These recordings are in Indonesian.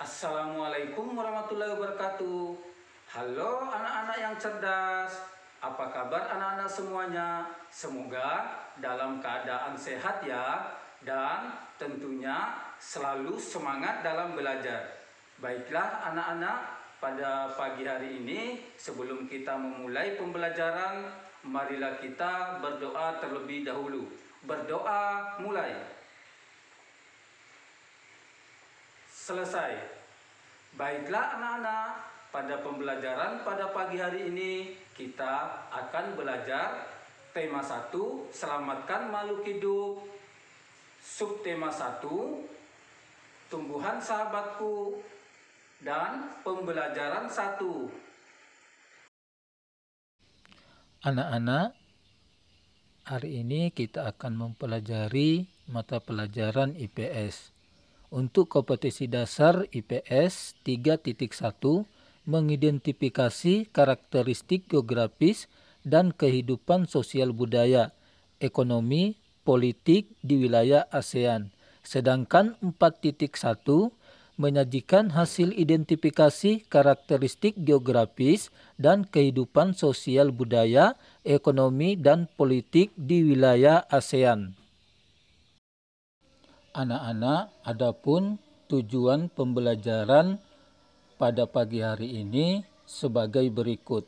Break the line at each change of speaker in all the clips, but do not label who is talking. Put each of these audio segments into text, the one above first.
Assalamualaikum warahmatullahi wabarakatuh. Halo anak-anak yang cerdas. Apa kabar anak-anak semuanya? Semoga dalam keadaan sehat ya. Dan tentunya selalu semangat dalam belajar. Baiklah anak-anak, pada pagi hari ini sebelum kita memulai pembelajaran, marilah kita berdoa terlebih dahulu. Berdoa mulai. Selesai. Baiklah anak-anak, pada pembelajaran pada pagi hari ini kita akan belajar tema 1, selamatkan makhluk hidup. Subtema 1, tumbuhan sahabatku. Dan pembelajaran 1.
Anak-anak, hari ini kita akan mempelajari mata pelajaran IPS. Untuk kompetisi dasar IPS 3.1, mengidentifikasi karakteristik geografis dan kehidupan sosial budaya, ekonomi, politik di wilayah ASEAN. Sedangkan 4.1, menyajikan hasil identifikasi karakteristik geografis dan kehidupan sosial budaya, ekonomi, dan politik di wilayah ASEAN. Anak-anak, adapun tujuan pembelajaran pada pagi hari ini sebagai berikut.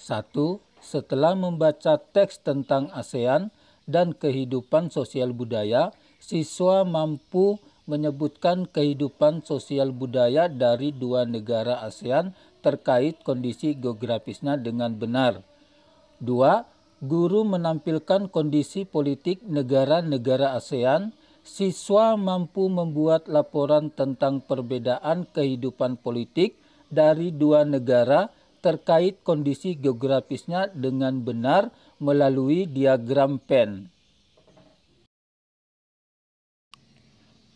1. Setelah membaca teks tentang ASEAN dan kehidupan sosial budaya, siswa mampu menyebutkan kehidupan sosial budaya dari dua negara ASEAN terkait kondisi geografisnya dengan benar. 2. Guru menampilkan kondisi politik negara-negara ASEAN. Siswa mampu membuat laporan tentang perbedaan kehidupan politik dari dua negara terkait kondisi geografisnya dengan benar melalui diagram Venn.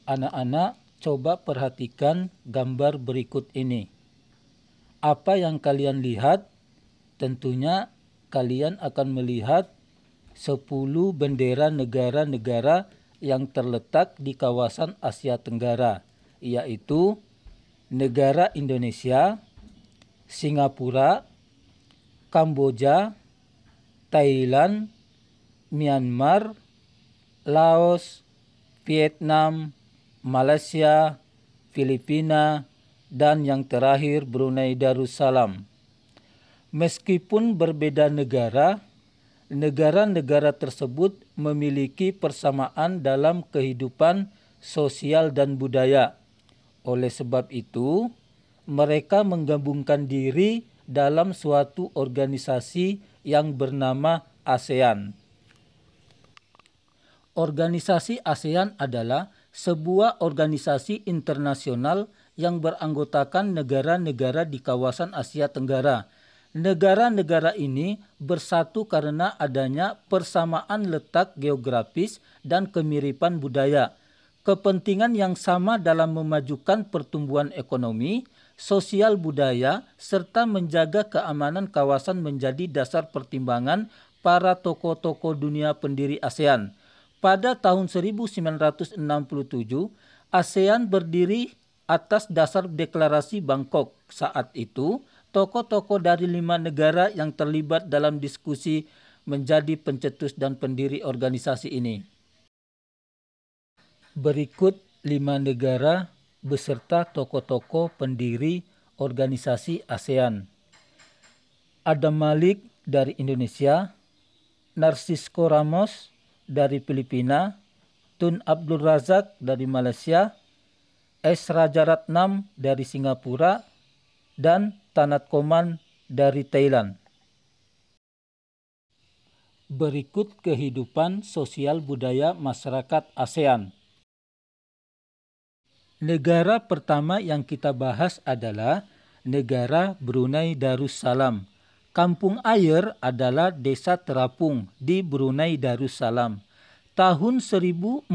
Anak-anak, coba perhatikan gambar berikut ini. Apa yang kalian lihat? Tentunya kalian akan melihat 10 bendera negara-negara yang terletak di kawasan Asia Tenggara, yaitu negara Indonesia, Singapura, Kamboja, Thailand, Myanmar, Laos, Vietnam, Malaysia, Filipina, dan yang terakhir Brunei Darussalam. Meskipun berbeda negara, negara-negara tersebut memiliki persamaan dalam kehidupan sosial dan budaya. Oleh sebab itu, mereka menggabungkan diri dalam suatu organisasi yang bernama ASEAN. Organisasi ASEAN adalah sebuah organisasi internasional yang beranggotakan negara-negara di kawasan Asia Tenggara. Negara-negara ini bersatu karena adanya persamaan letak geografis dan kemiripan budaya, kepentingan yang sama dalam memajukan pertumbuhan ekonomi, sosial budaya, serta menjaga keamanan kawasan menjadi dasar pertimbangan para tokoh-tokoh dunia pendiri ASEAN. Pada tahun 1967, ASEAN berdiri atas dasar deklarasi Bangkok. Saat itu, tokoh-tokoh dari 5 negara yang terlibat dalam diskusi menjadi pencetus dan pendiri organisasi ini. Berikut 5 negara beserta tokoh-tokoh pendiri organisasi ASEAN. Adam Malik dari Indonesia, Narcisco Ramos dari Filipina, Tun Abdul Razak dari Malaysia, S. Rajaratnam dari Singapura, dan Tanat Koman dari Thailand. Berikut kehidupan sosial budaya masyarakat ASEAN. Negara pertama yang kita bahas adalah negara Brunei Darussalam. Kampung Ayer adalah desa terapung di Brunei Darussalam. Tahun 1400,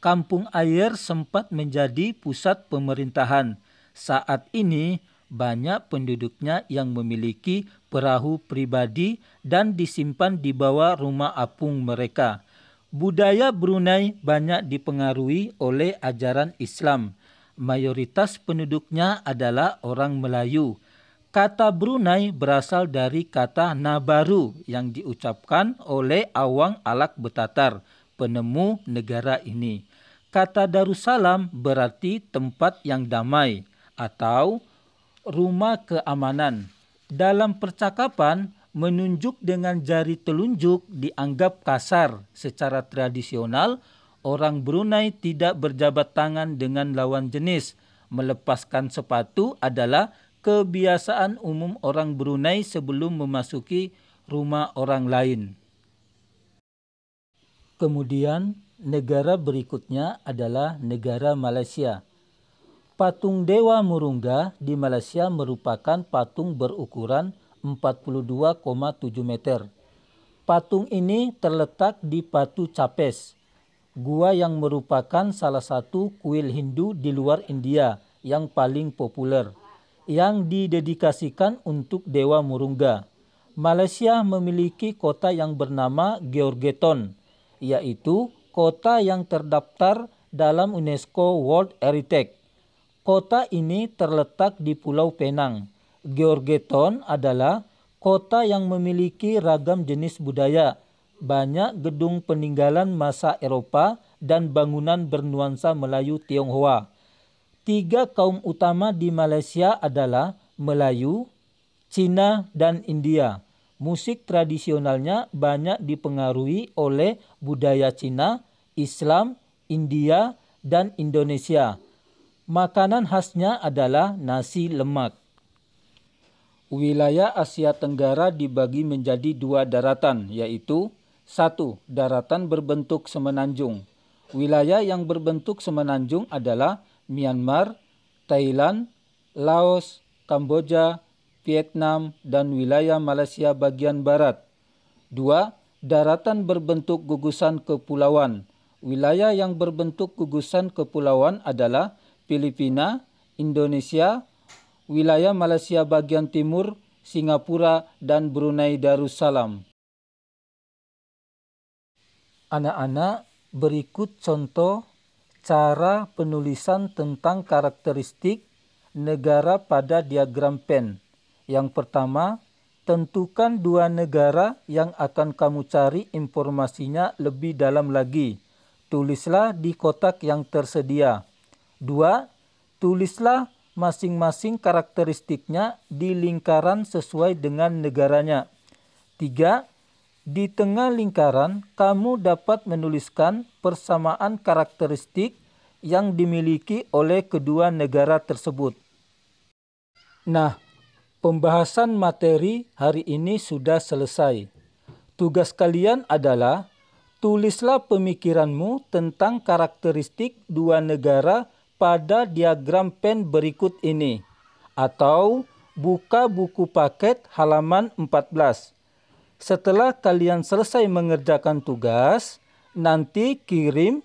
Kampung Ayer sempat menjadi pusat pemerintahan. Saat ini, banyak penduduknya yang memiliki perahu pribadi dan disimpan di bawah rumah apung mereka. Budaya Brunei banyak dipengaruhi oleh ajaran Islam. Mayoritas penduduknya adalah orang Melayu. Kata Brunei berasal dari kata Nabaru yang diucapkan oleh Awang Alak Betatar, penemu negara ini. Kata Darussalam berarti tempat yang damai atau rumah keamanan. Dalam percakapan, menunjuk dengan jari telunjuk dianggap kasar. Secara tradisional, orang Brunei tidak berjabat tangan dengan lawan jenis. Melepaskan sepatu adalah kebiasaan umum orang Brunei sebelum memasuki rumah orang lain. Kemudian, negara berikutnya adalah negara Malaysia. Patung Dewa Murungga di Malaysia merupakan patung berukuran 42,7 meter. Patung ini terletak di Batu Capes, gua yang merupakan salah satu kuil Hindu di luar India yang paling populer, yang didedikasikan untuk Dewa Murungga. Malaysia memiliki kota yang bernama Georgetown, yaitu kota yang terdaftar dalam UNESCO World Heritage. Kota ini terletak di Pulau Penang. Georgetown adalah kota yang memiliki ragam jenis budaya, banyak gedung peninggalan masa Eropa dan bangunan bernuansa Melayu Tionghoa. 3 kaum utama di Malaysia adalah Melayu, Cina, dan India. Musik tradisionalnya banyak dipengaruhi oleh budaya Cina, Islam, India, dan Indonesia. Makanan khasnya adalah nasi lemak. Wilayah Asia Tenggara dibagi menjadi 2 daratan, yaitu 1. Daratan berbentuk semenanjung. Wilayah yang berbentuk semenanjung adalah Myanmar, Thailand, Laos, Kamboja, Vietnam, dan wilayah Malaysia bagian barat. 2. Daratan berbentuk gugusan kepulauan. Wilayah yang berbentuk gugusan kepulauan adalah Filipina, Indonesia, wilayah Malaysia bagian timur, Singapura, dan Brunei Darussalam. Anak-anak, berikut contoh cara penulisan tentang karakteristik negara pada diagram pen. Yang pertama, tentukan 2 negara yang akan kamu cari informasinya lebih dalam lagi. Tulislah di kotak yang tersedia. 2. Tulislah masing-masing karakteristiknya di lingkaran sesuai dengan negaranya. 3. Di tengah lingkaran, kamu dapat menuliskan persamaan karakteristik yang dimiliki oleh kedua negara tersebut. Nah, pembahasan materi hari ini sudah selesai. Tugas kalian adalah tulislah pemikiranmu tentang karakteristik 2 negara pada diagram pen berikut ini, atau buka buku paket halaman 14. Setelah kalian selesai mengerjakan tugas, nanti kirim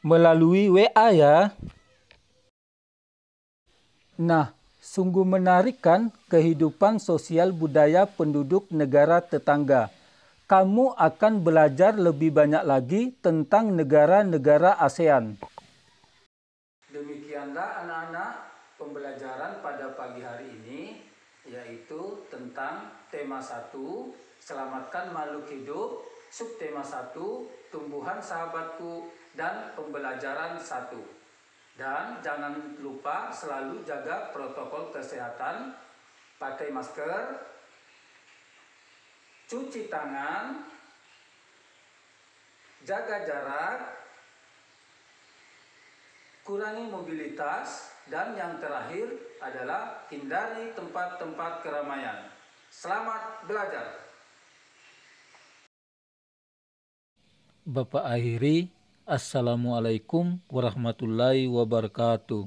melalui WA ya. Nah, sungguh menarik kan kehidupan sosial budaya penduduk negara tetangga. Kamu akan belajar lebih banyak lagi tentang negara-negara ASEAN. Demikianlah anak-anak pembelajaran pada pagi hari ini, yaitu tentang tema 1, selamatkan makhluk hidup, subtema 1, tumbuhan sahabatku, dan pembelajaran 1. Dan jangan lupa selalu jaga protokol kesehatan, pakai masker, cuci tangan, jaga jarak, kurangi mobilitas, dan yang terakhir adalah hindari tempat-tempat keramaian. Selamat belajar. Bapak akhiri, Assalamualaikum warahmatullahi wabarakatuh.